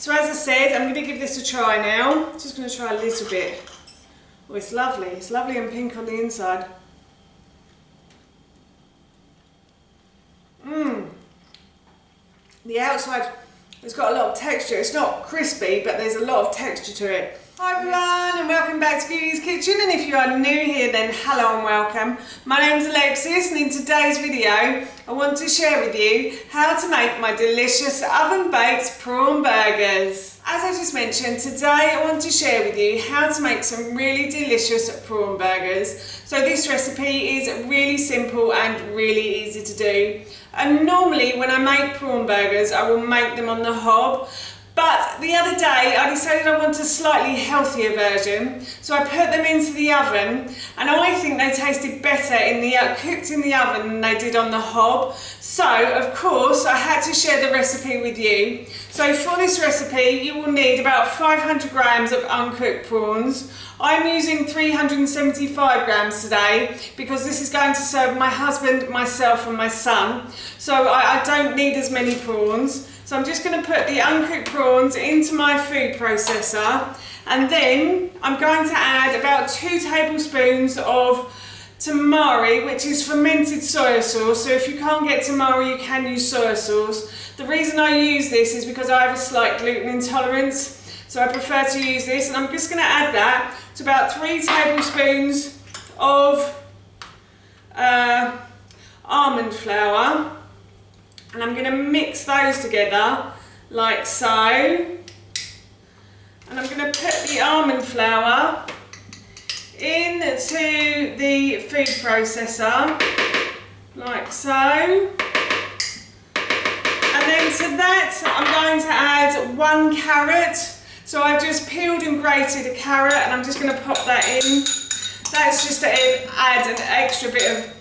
So as I said, I'm going to give this a try now. Just going to try a little bit. Oh, it's lovely. It's lovely and pink on the inside. The outside has got a lot of texture. It's not crispy, but there's a lot of texture to it. Hi everyone, and welcome back to Beauty's Kitchen, and if you are new here then hello and welcome. My name's Alexis, and in today's video I want to share with you how to make my delicious oven baked prawn burgers. As I just mentioned, today I want to share with you how to make some really delicious prawn burgers. So this recipe is really simple and really easy to do. And normally when I make prawn burgers I will make them on the hob. But the other day I decided I want a slightly healthier version, so I put them into the oven, and I think they tasted better cooked in the oven than they did on the hob. So of course I had to share the recipe with you. So for this recipe you will need about 500 grams of uncooked prawns. I'm using 375 grams today because this is going to serve my husband, myself and my son. So I don't need as many prawns. So I'm just going to put the uncooked prawns into my food processor, and then I'm going to add about 2 tablespoons of tamari, which is fermented soy sauce. So if you can't get tamari, you can use soy sauce. The reason I use this is because I have a slight gluten intolerance, so I prefer to use this, and I'm just going to add that to about 3 tablespoons of almond flour. And I'm going to mix those together like so. And I'm going to put the almond flour into the food processor like so. And then to that I'm going to add 1 carrot. So I've just peeled and grated a carrot, and I'm just going to pop that in. That's just to add an extra bit of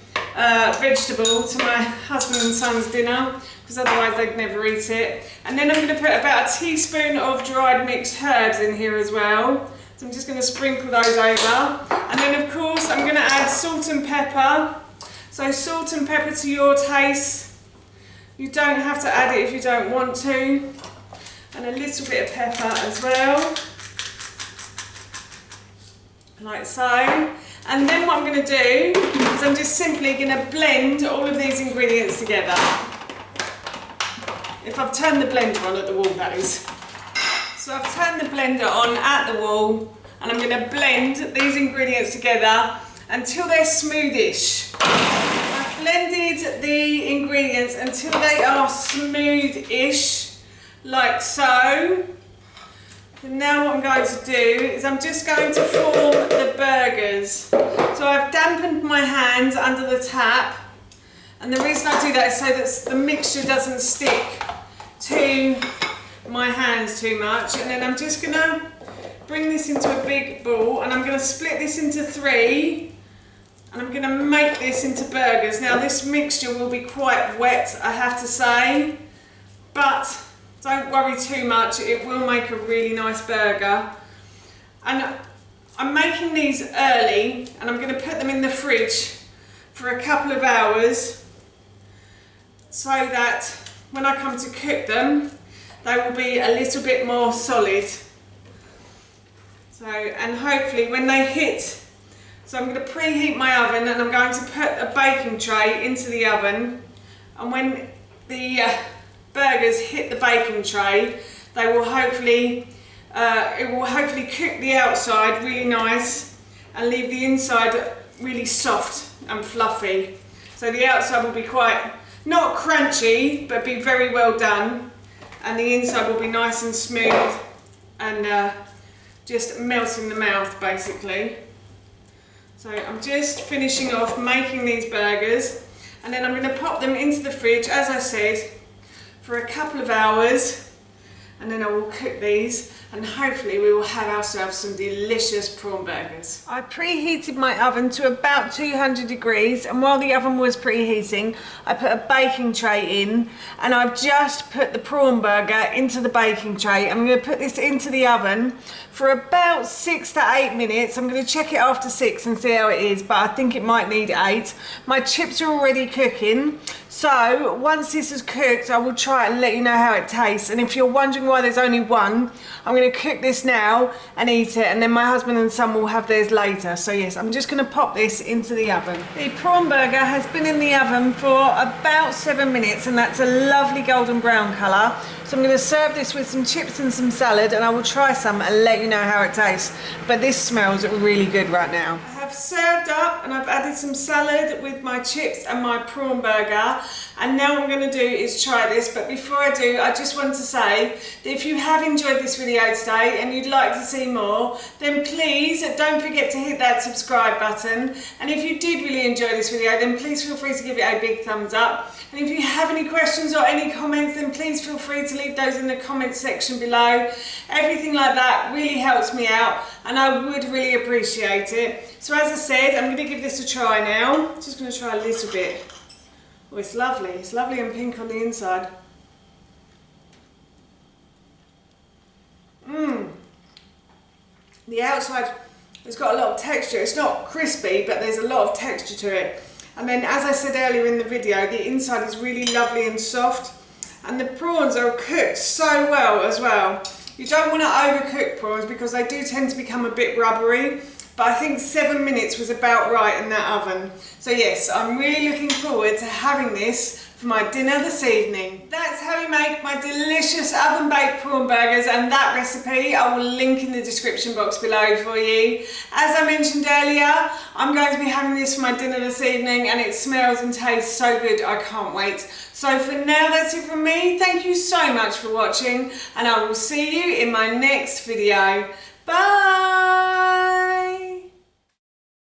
vegetable to my husband and son's dinner, because otherwise they'd never eat it. And then I'm going to put about a teaspoon of dried mixed herbs in here as well. So I'm just going to sprinkle those over. And then of course I'm going to add salt and pepper. So salt and pepper to your taste. You don't have to add it if you don't want to. And a little bit of pepper as well. Like so. And then what I'm going to do is I'm just simply going to blend all of these ingredients together. If I've turned the blender on at the wall, that is. So I've turned the blender on at the wall, and I'm going to blend these ingredients together until they're smoothish. I've blended the ingredients until they are smoothish, like so. And now what I'm going to do is I'm just going to form the burgers. So I've dampened my hands under the tap, and the reason I do that is so that the mixture doesn't stick to my hands too much. And then I'm just going to bring this into a big ball, and I'm going to split this into 3, and I'm going to make this into burgers. Now this mixture will be quite wet, I have to say, but don't worry too much, it will make a really nice burger. And I'm making these early, and I'm going to put them in the fridge for a couple of hours so that when I come to cook them, they will be a little bit more solid. So, and hopefully when they hit, so I'm going to preheat my oven, and I'm going to put a baking tray into the oven, and when the burgers hit the baking tray, they will hopefully it will hopefully cook the outside really nice and leave the inside really soft and fluffy. So the outside will be quite, not crunchy, but be very well done, and the inside will be nice and smooth and just melt in the mouth basically. So I'm just finishing off making these burgers, and then I'm going to pop them into the fridge, as I said, for a couple of hours, and then I will cook these, and hopefully we will have ourselves some delicious prawn burgers. I preheated my oven to about 200 degrees, and while the oven was preheating I put a baking tray in, and I've just put the prawn burger into the baking tray. I'm going to put this into the oven for about 6 to 8 minutes. I'm going to check it after 6 and see how it is, but I think it might need 8. My chips are already cooking, So once this is cooked, I will try it and let you know how it tastes. And if you're wondering why there's only one, I'm going to cook this now and eat it, and then my husband and son will have theirs later. So yes, I'm just going to pop this into the oven. The prawn burger has been in the oven for about 7 minutes, and that's a lovely golden brown colour. So I'm going to serve this with some chips and some salad, and I will try some and let you know how it tastes. But this smells really good right now. I have served up and I've added some salad with my chips and my prawn burger, and now what I'm going to do is try this. But before I do, I just want to say that if you have enjoyed this video today and you'd like to see more, then please don't forget to hit that subscribe button. And if you did really enjoy this video, then please feel free to give it a big thumbs up. And if you have any questions or any comments, then please feel free to leave those in the comments section below. Everything like that really helps me out, and I would really appreciate it. So as I said, I'm going to give this a try now. Just going to try a little bit. Oh, it's lovely. It's lovely and pink on the inside. The outside has got a lot of texture. It's not crispy, but there's a lot of texture to it. And then, as I said earlier in the video, the inside is really lovely and soft. And the prawns are cooked so well as well. You don't want to overcook prawns because they do tend to become a bit rubbery. But I think 7 minutes was about right in that oven. So yes, I'm really looking forward to having this for my dinner this evening. That's how you make my delicious oven-baked prawn burgers, and that recipe I will link in the description box below for you. As I mentioned earlier, I'm going to be having this for my dinner this evening, and it smells and tastes so good, I can't wait. So for now, that's it from me. Thank you so much for watching, and I will see you in my next video. Bye!